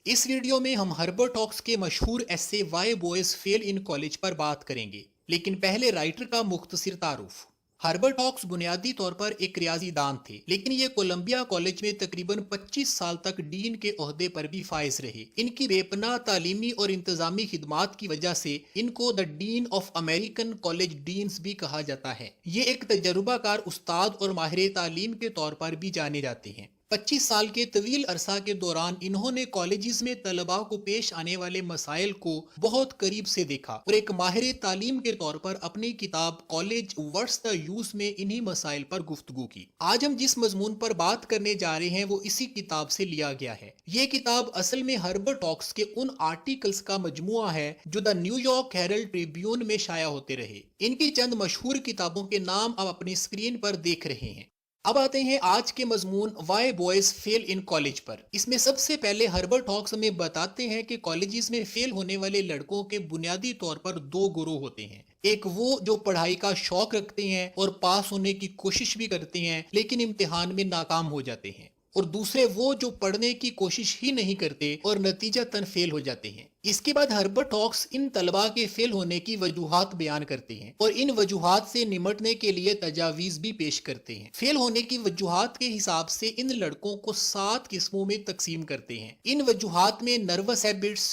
اس video میں ہم Herbert ہاکس کے مشہور ایسے why boys fail in college پر بات کریں گے، لیکن پہلے رائٹر کا مختصر تعارف۔ ہربرٹ ہاکس بنیادی طور پر ایک ریاضی دان تھے، لیکن یہ کولمبیا کالج میں تقریباً 25 سال تک ڈین کے عہدے پر بھی فائز رہے۔ ان کی بے پناہ تعلیمی اور انتظامی خدمات کی وجہ سے ان کو دی ڈین آف امریکن کالج ڈینز بھی کہا جاتا ہے۔ یہ ایک تجربہ کار استاد اور ماہر تعلیم کے طور پر بھی جانے جاتے ہیں۔ 25 سال کے طویل عرصہ کے دوران انہوں نے کالجز میں طلباء کو پیش آنے والے مسائل کو بہت قریب سے دیکھا اور ایک ماہر تعلیم کے طور پر اپنی کتاب کالج ورس دا یوز میں انہی مسائل پر گفتگو کی۔ آج ہم جس مضمون پر بات کرنے جا رہے ہیں وہ اسی کتاب سے لیا گیا ہے۔ یہ کتاب اصل میں ہربرٹ ہاکس کے ان آرٹیکلز کا مجموعہ ہے جو the new York Herald tribune میں شائع ہوتے رہے۔ ان کی چند مشہور کتابوں کے نام آپ اپنی اسکرین پر دیکھ رہے ہیں۔ اب آتے ہیں آج کے مضمون why boys fail in college پر۔ اس میں سب سے پہلے ہربرٹ ہاکس ہمیں بتاتے ہیں کہ کالجز میں فیل ہونے والے لڑکوں کے بنیادی طور پر دو گروہ ہوتے ہیں۔ ایک وہ جو پڑھائی کا شوق رکھتے ہیں اور پاس ہونے کی کوشش بھی کرتے ہیں لیکن امتحان میں ناکام ہو جاتے ہیں، اور دوسرے وہ جو پڑھنے کی کوشش ہی نہیں کرتے اور نتیجتاً فیل ہو جاتے ہیں۔ اس کے بعد ہربرٹ ہاکس ان طلباء کے فیل ہونے کی وجوہات بیان کرتے ہیں اور ان وجوہات سے نمٹنے کے لیے تجاویز بھی پیش کرتے ہیں۔ فیل ہونے کی وجوہات کے حساب سے ان لڑکوں کو 7 قسموں میں تقسیم کرتے ہیں۔ ان وجوہات میں nervous habits,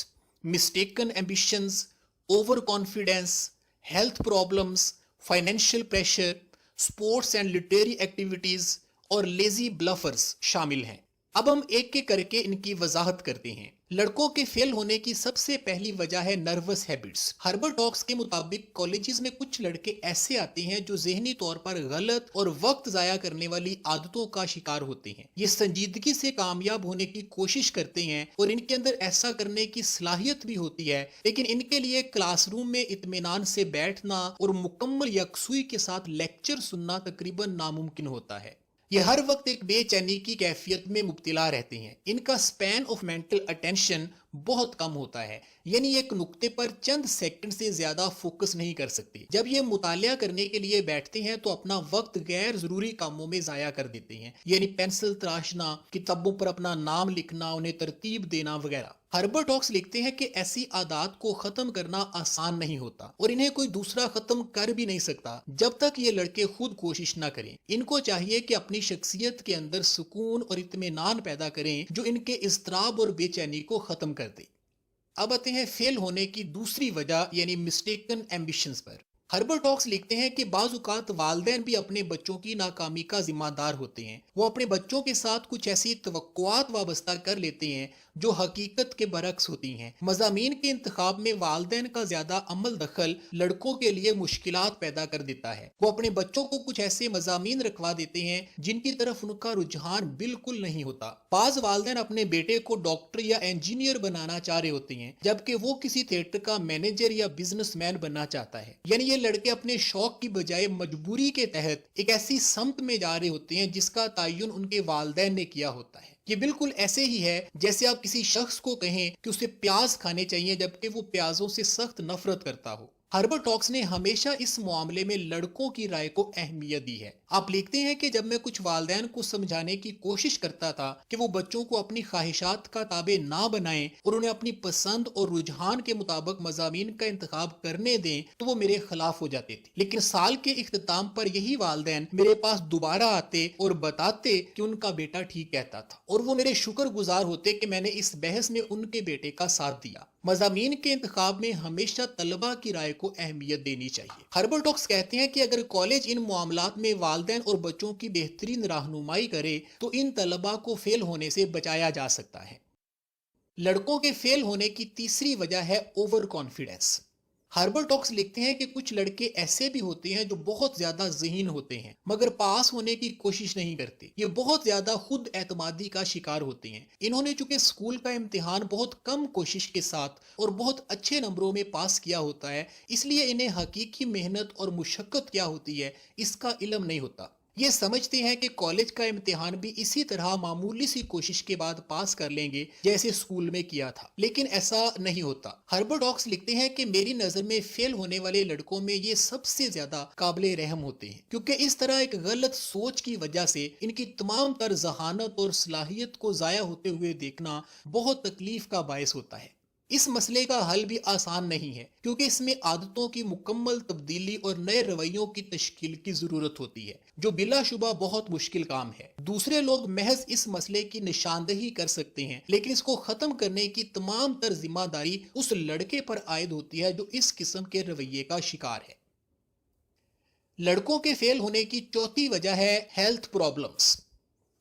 mistaken ambitions, over confidence, health problems, financial pressure, sports and literary activities اور لیزی بلفرز شامل ہیں۔ اب ہم ایک ایک کر کے ان کی وضاحت کرتے ہیں۔ لڑکوں کے فیل ہونے کی سب سے پہلی وجہ ہے نروس ہیبٹس۔ ہربرٹ ہاکس کے مطابق کالجز میں کچھ لڑکے ایسے آتے ہیں جو ذہنی طور پر غلط اور وقت ضائع کرنے والی عادتوں کا شکار ہوتے ہیں۔ یہ سنجیدگی سے کامیاب ہونے کی کوشش کرتے ہیں اور ان کے اندر ایسا کرنے کی صلاحیت بھی ہوتی ہے، لیکن ان کے لیے کلاس روم میں اطمینان سے بیٹھنا اور مکمل یکسوئی کے ساتھ لیکچر سننا تقریباً ناممکن ہوتا ہے۔ یہ ہر وقت ایک بے چینی کی کیفیت میں مبتلا رہتے ہیں۔ ان کا سپین آف مینٹل اٹینشن بہت کم ہوتا ہے، یعنی ایک نقطے پر چند سیکنڈ سے زیادہ فوکس نہیں کر سکتے۔ جب یہ مطالعہ کرنے کے لیے بیٹھتے ہیں تو اپنا وقت غیر ضروری کاموں میں ضائع کر دیتے ہیں، یعنی پینسل تراشنا، کتابوں پر اپنا نام لکھنا، انہیں ترتیب دینا وغیرہ۔ ہربرٹ ہاکس لکھتے ہیں کہ ایسی عادات کو ختم کرنا آسان نہیں ہوتا اور انہیں کوئی دوسرا ختم کر بھی نہیں سکتا جب تک یہ لڑکے خود کوشش نہ کریں۔ ان کو چاہیے کہ اپنی شخصیت کے اندر سکون اور اطمینان پیدا کریں جو ان کے اضطراب اور بے چینی کو ختم کر دے۔ اب آتے ہیں فیل ہونے کی دوسری وجہ یعنی مسٹیکن ایمبیشنز پر۔ ہربرٹ ہاکس لکھتے ہیں کہ بعض اوقات والدین بھی اپنے بچوں کی ناکامی کا ذمہ دار ہوتے ہیں۔ وہ اپنے بچوں کے ساتھ کچھ ایسی توقعات وابستہ کر لیتے ہیں جو حقیقت کے برعکس ہوتی ہیں۔ مضامین کے انتخاب میں والدین کا زیادہ عمل دخل لڑکوں کے لیے مشکلات پیدا کر دیتا ہے۔ وہ اپنے بچوں کو کچھ ایسے مضامین رکھوا دیتے ہیں جن کی طرف ان کا رجحان بالکل نہیں ہوتا۔ بعض والدین اپنے بیٹے کو ڈاکٹر یا انجینئر بنانا چاہ رہے ہوتے ہیں جبکہ وہ کسی تھیٹر کا مینیجر یا بزنس مین بننا چاہتا ہے، یعنی یہ لڑکے اپنے شوق کی بجائے مجبوری کے تحت ایک ایسی سمت میں جا رہے ہوتے ہیں جس کا تعین ان کے والدین نے کیا ہوتا ہے۔ یہ بالکل ایسے ہی ہے جیسے آپ کسی شخص کو کہیں کہ اسے پیاز کھانے چاہیے جبکہ وہ پیازوں سے سخت نفرت کرتا ہو۔ ہربرٹ ہاکس نے ہمیشہ اس معاملے میں لڑکوں کی رائے کو اہمیت دی ہے۔ آپ لکھتے ہیں کہ جب میں کچھ والدین کو سمجھانے کی کوشش کرتا تھا کہ وہ بچوں کو اپنی خواہشات کا تابع نہ بنائیں اور انہیں اپنی پسند اور رجحان کے مطابق مضامین کا انتخاب کرنے دیں تو وہ میرے خلاف ہو جاتے تھے، لیکن سال کے اختتام پر یہی والدین میرے پاس دوبارہ آتے اور بتاتے کہ ان کا بیٹا ٹھیک کہتا تھا، اور وہ میرے شکر گزار ہوتے کہ میں نے اس بحث میں ان کے بیٹے کا ساتھ دیا۔ مضامین کے انتخاب میں ہمیشہ طلباء کی رائے کو اہمیت دینی چاہیے۔ ہربرٹ ہاکس کہتے ہیں کہ اگر کالج ان معاملات میں والدین اور بچوں کی بہترین رہنمائی کرے تو ان طلباء کو فیل ہونے سے بچایا جا سکتا ہے۔ لڑکوں کے فیل ہونے کی تیسری وجہ ہے اوور کانفیڈنس۔ ہربرٹ ہاکس لکھتے ہیں کہ کچھ لڑکے ایسے بھی ہوتے ہیں جو بہت زیادہ ذہین ہوتے ہیں مگر پاس ہونے کی کوشش نہیں کرتے۔ یہ بہت زیادہ خود اعتمادی کا شکار ہوتے ہیں۔ انہوں نے چونکہ اسکول کا امتحان بہت کم کوشش کے ساتھ اور بہت اچھے نمبروں میں پاس کیا ہوتا ہے، اس لیے انہیں حقیقی محنت اور مشقت کیا ہوتی ہے اس کا علم نہیں ہوتا۔ یہ سمجھتے ہیں کہ کالج کا امتحان بھی اسی طرح معمولی سی کوشش کے بعد پاس کر لیں گے جیسے اسکول میں کیا تھا، لیکن ایسا نہیں ہوتا۔ ہربرٹ ہاکس لکھتے ہیں کہ میری نظر میں فیل ہونے والے لڑکوں میں یہ سب سے زیادہ قابل رحم ہوتے ہیں، کیونکہ اس طرح ایک غلط سوچ کی وجہ سے ان کی تمام تر ذہانت اور صلاحیت کو ضائع ہوتے ہوئے دیکھنا بہت تکلیف کا باعث ہوتا ہے۔ اس مسئلے کا حل بھی آسان نہیں ہے، کیونکہ اس میں عادتوں کی مکمل تبدیلی اور نئے رویوں کی تشکیل کی ضرورت ہوتی ہے، جو بلا شبہ بہت مشکل کام ہے۔ دوسرے لوگ محض اس مسئلے کی نشاندہی کر سکتے ہیں، لیکن اس کو ختم کرنے کی تمام تر ذمہ داری اس لڑکے پر عائد ہوتی ہے جو اس قسم کے رویے کا شکار ہے۔ لڑکوں کے فیل ہونے کی چوتھی وجہ ہے ہیلتھ پرابلمز۔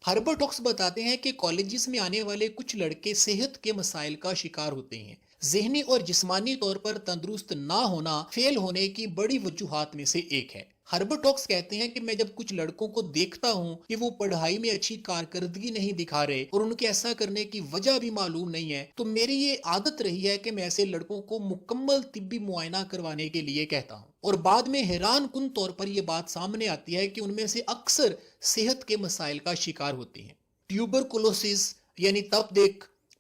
ہربرٹ ہاکس بتاتے ہیں کہ کالجز میں آنے والے کچھ لڑکے صحت کے مسائل کا شکار ہوتے ہیں۔ ذہنی اور جسمانی طور پر تندرست نہ ہونا فیل ہونے کی بڑی وجوہات میں سے ایک ہے۔ ہربرٹ ہاکس کہتے ہیں کہ میں جب کچھ لڑکوں کو دیکھتا ہوں کہ وہ پڑھائی میں اچھی کارکردگی نہیں دکھا رہے اور ان کے ایسا کرنے کی وجہ بھی معلوم نہیں ہے، تو میری یہ عادت رہی ہے کہ میں ایسے لڑکوں کو مکمل طبی معائنہ کروانے کے لیے کہتا ہوں، اور بعد میں حیران کن طور پر یہ بات سامنے آتی ہے کہ ان میں سے اکثر صحت کے مسائل کا شکار ہوتے ہیں۔ ٹیوبرکلوسس یعنی تپ،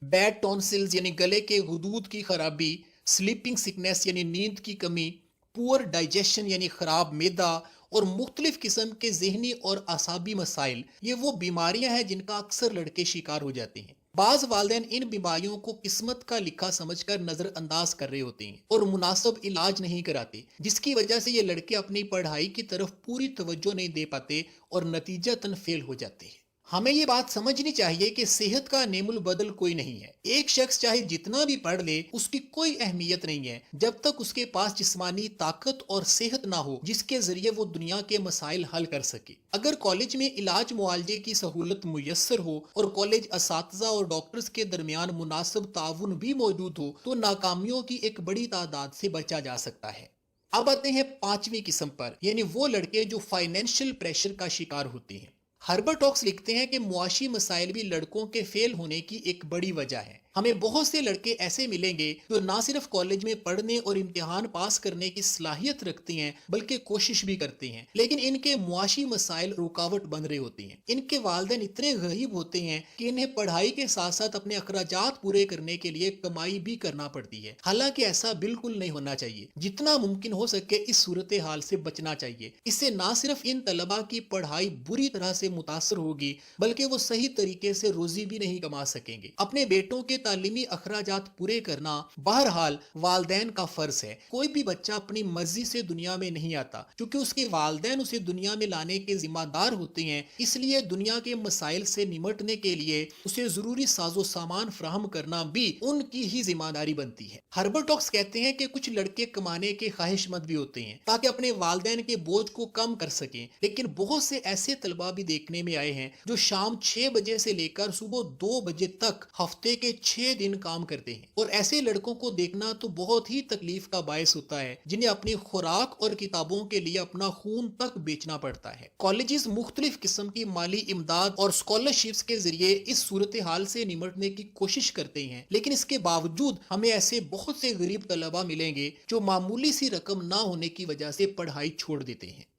بیڈ ٹونسلز یعنی گلے کے غدود کی خرابی، سلیپنگ سکنس یعنی نیند کی کمی، پور ڈائجیشن یعنی خراب معدہ، اور مختلف قسم کے ذہنی اور اعصابی مسائل، یہ وہ بیماریاں ہیں جن کا اکثر لڑکے شکار ہو جاتے ہیں۔ بعض والدین ان بیماریوں کو قسمت کا لکھا سمجھ کر نظر انداز کر رہے ہوتے ہیں اور مناسب علاج نہیں کراتے، جس کی وجہ سے یہ لڑکے اپنی پڑھائی کی طرف پوری توجہ نہیں دے پاتے اور نتیجتاً فیل ہو جاتے ہیں۔ ہمیں یہ بات سمجھنی چاہیے کہ صحت کا نعم البدل کوئی نہیں ہے۔ ایک شخص چاہے جتنا بھی پڑھ لے، اس کی کوئی اہمیت نہیں ہے جب تک اس کے پاس جسمانی طاقت اور صحت نہ ہو جس کے ذریعے وہ دنیا کے مسائل حل کر سکے۔ اگر کالج میں علاج معالجے کی سہولت میسر ہو اور کالج اساتذہ اور ڈاکٹرز کے درمیان مناسب تعاون بھی موجود ہو، تو ناکامیوں کی ایک بڑی تعداد سے بچا جا سکتا ہے۔ اب آتے ہیں پانچویں قسم پر، یعنی وہ لڑکے جو فائنینشیل پریشر کا شکار ہوتے ہیں۔ ہربرٹ ہاکس لکھتے ہیں کہ معاشی مسائل بھی لڑکوں کے فیل ہونے کی ایک بڑی وجہ ہے۔ ہمیں بہت سے لڑکے ایسے ملیں گے جو نہ صرف کالج میں پڑھنے اور امتحان پاس کرنے کی صلاحیت رکھتے ہیں بلکہ کوشش بھی کرتے ہیں، لیکن ان کے معاشی مسائل رکاوٹ بن رہے ہوتے ہیں۔ ان کے والدین اتنے غریب ہوتے ہیں کہ انہیں پڑھائی کے ساتھ ساتھ اپنے اخراجات پورے کرنے کے لیے کمائی بھی کرنا پڑتی ہے، حالانکہ ایسا بالکل نہیں ہونا چاہیے۔ جتنا ممکن ہو سکے اس صورتحال سے بچنا چاہیے۔ اس سے نہ صرف ان طلباء کی پڑھائی بری طرح سے متاثر ہوگی بلکہ وہ صحیح طریقے سے روزی بھی نہیں کما سکیں گے۔ اپنے بیٹوں کے تعلیمی اخراجات پورے کرنا بہرحال والدین کا فرض ہے۔ کوئی بھی بچہ اپنی مرضی سے دنیا میں نہیں آتا، کیونکہ اس کے والدین اسے دنیا میں لانے کے ذمہ دار ہوتے ہیں۔ اس لیے دنیا کے مسائل سے نمٹنے کے لیے اسے ضروری ساز و سامان فراہم کرنا بھی ان کی ہی ذمہ داری بنتی ہے۔ ہربرٹ ہاکس کہتے ہیں کہ کچھ لڑکے کمانے کے خواہش مند بھی ہوتے ہیں تاکہ اپنے والدین کے بوجھ کو کم کر سکیں، لیکن بہت سے ایسے طلباء بھی دیکھنے میں آئے ہیں جو شام 6 بجے سے لے کر صبح 2 بجے تک ہفتے کے 6 دن کام کرتے ہیں، اور ایسے لڑکوں کو دیکھنا تو بہت ہی تکلیف کا باعث ہوتا ہے جنہیں اپنی خوراک اور کتابوں کے لیے اپنا خون تک بیچنا پڑتا ہے۔ کالجز مختلف قسم کی مالی امداد اور اسکالرشپس کے ذریعے اس صورتحال سے نمٹنے کی کوشش کرتے ہیں، لیکن اس کے باوجود ہمیں ایسے بہت سے غریب طلباء ملیں گے جو معمولی سی رقم نہ ہونے کی وجہ سے پڑھائی چھوڑ دیتے ہیں۔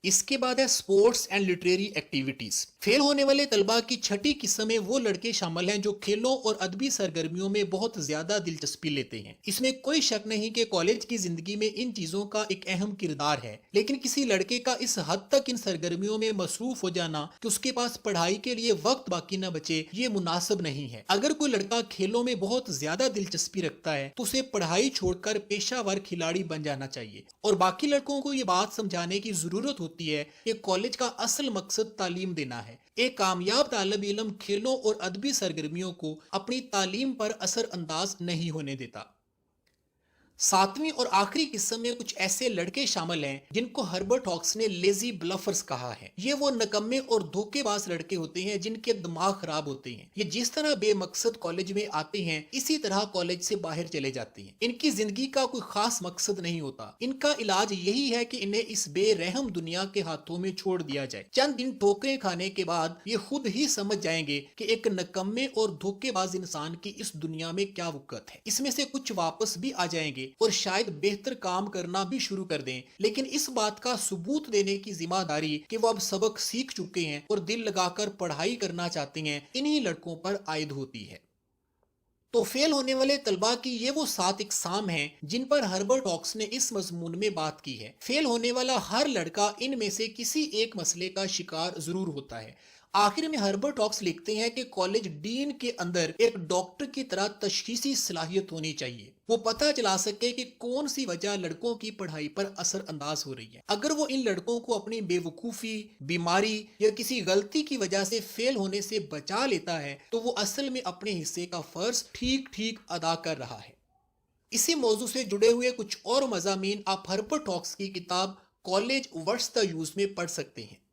اس کے بعد ہے سپورٹس اینڈ لٹریری ایکٹیویٹیز۔ فیل ہونے والے طلباء کی چھٹی قسم میں وہ لڑکے شامل ہیں جو کھیلوں اور ادبی سرگرمیوں میں بہت زیادہ دلچسپی لیتے ہیں۔ اس میں کوئی شک نہیں کہ کالج کی زندگی میں ان چیزوں کا ایک اہم کردار ہے، لیکن کسی لڑکے کا اس حد تک ان سرگرمیوں میں مصروف ہو جانا کہ اس کے پاس پڑھائی کے لیے وقت باقی نہ بچے، یہ مناسب نہیں ہے۔ اگر کوئی لڑکا کھیلوں میں بہت زیادہ دلچسپی رکھتا ہے تو اسے پڑھائی چھوڑ کر پیشہ ور کھلاڑی بن جانا چاہیے، اور باقی لڑکوں کو یہ بات سمجھانے کی ضرورت ہوتی ہے کہ کالج کا اصل مقصد تعلیم دینا ہے۔ ایک کامیاب طالب علم کھیلوں اور ادبی سرگرمیوں کو اپنی تعلیم پر اثر انداز نہیں ہونے دیتا۔ ساتویں اور آخری قسم میں کچھ ایسے لڑکے شامل ہیں جن کو ہربرٹ ہاکس نے لیزی بلفرز کہا ہے۔ یہ وہ نکمے اور دھوکے باز لڑکے ہوتے ہیں جن کے دماغ خراب ہوتے ہیں۔ یہ جس طرح بے مقصد کالج میں آتے ہیں اسی طرح کالج سے باہر چلے جاتے ہیں۔ ان کی زندگی کا کوئی خاص مقصد نہیں ہوتا۔ ان کا علاج یہی ہے کہ انہیں اس بے رحم دنیا کے ہاتھوں میں چھوڑ دیا جائے۔ چند دن ٹھوکریں کھانے کے بعد یہ خود ہی سمجھ جائیں گے کہ ایک نکمے اور دھوکے باز انسان کی اس دنیا میں کیا وقت ہے۔ اس میں سے کچھ واپس بھی آ جائیں گے، اور شاید بہتر کام کرنا بھی شروع کر دیں، لیکن اس بات کا ثبوت دینے کی ذمہ داری کہ وہ اب سبق سیکھ چکے ہیں اور دل لگا کر پڑھائی کرنا چاہتے ہیں، انہی لڑکوں پر عائد ہوتی ہے۔ تو فیل ہونے والے طلباء کی یہ وہ 7 اقسام ہیں جن پر ہربرٹ ہاکس نے اس مضمون میں بات کی ہے۔ فیل ہونے والا ہر لڑکا ان میں سے کسی ایک مسئلے کا شکار ضرور ہوتا ہے۔ آخر میں ہربرٹ ہاکس لکھتے ہیں کہ کالج ڈین کے اندر ایک ڈاکٹر کی طرح تشخیصی صلاحیت ہونی چاہیے، وہ پتہ چلا سکے کہ کون سی وجہ لڑکوں کی پڑھائی پر اثر انداز ہو رہی ہے۔ اگر وہ ان لڑکوں کو اپنی بے وقوفی، بیماری یا کسی غلطی کی وجہ سے فیل ہونے سے بچا لیتا ہے تو وہ اصل میں اپنے حصے کا فرض ٹھیک ادا کر رہا ہے۔ اسی موضوع سے جڑے ہوئے کچھ اور مضامین آپ ہربرٹ ہاکس کی کتاب کالج واٹس دی یوز میں پڑھ سکتے ہیں۔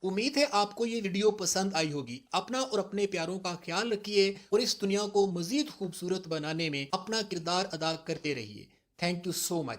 امید ہے آپ کو یہ ویڈیو پسند آئی ہوگی۔ اپنا اور اپنے پیاروں کا خیال رکھیے اور اس دنیا کو مزید خوبصورت بنانے میں اپنا کردار ادا کرتے رہیے۔ Thank you so much.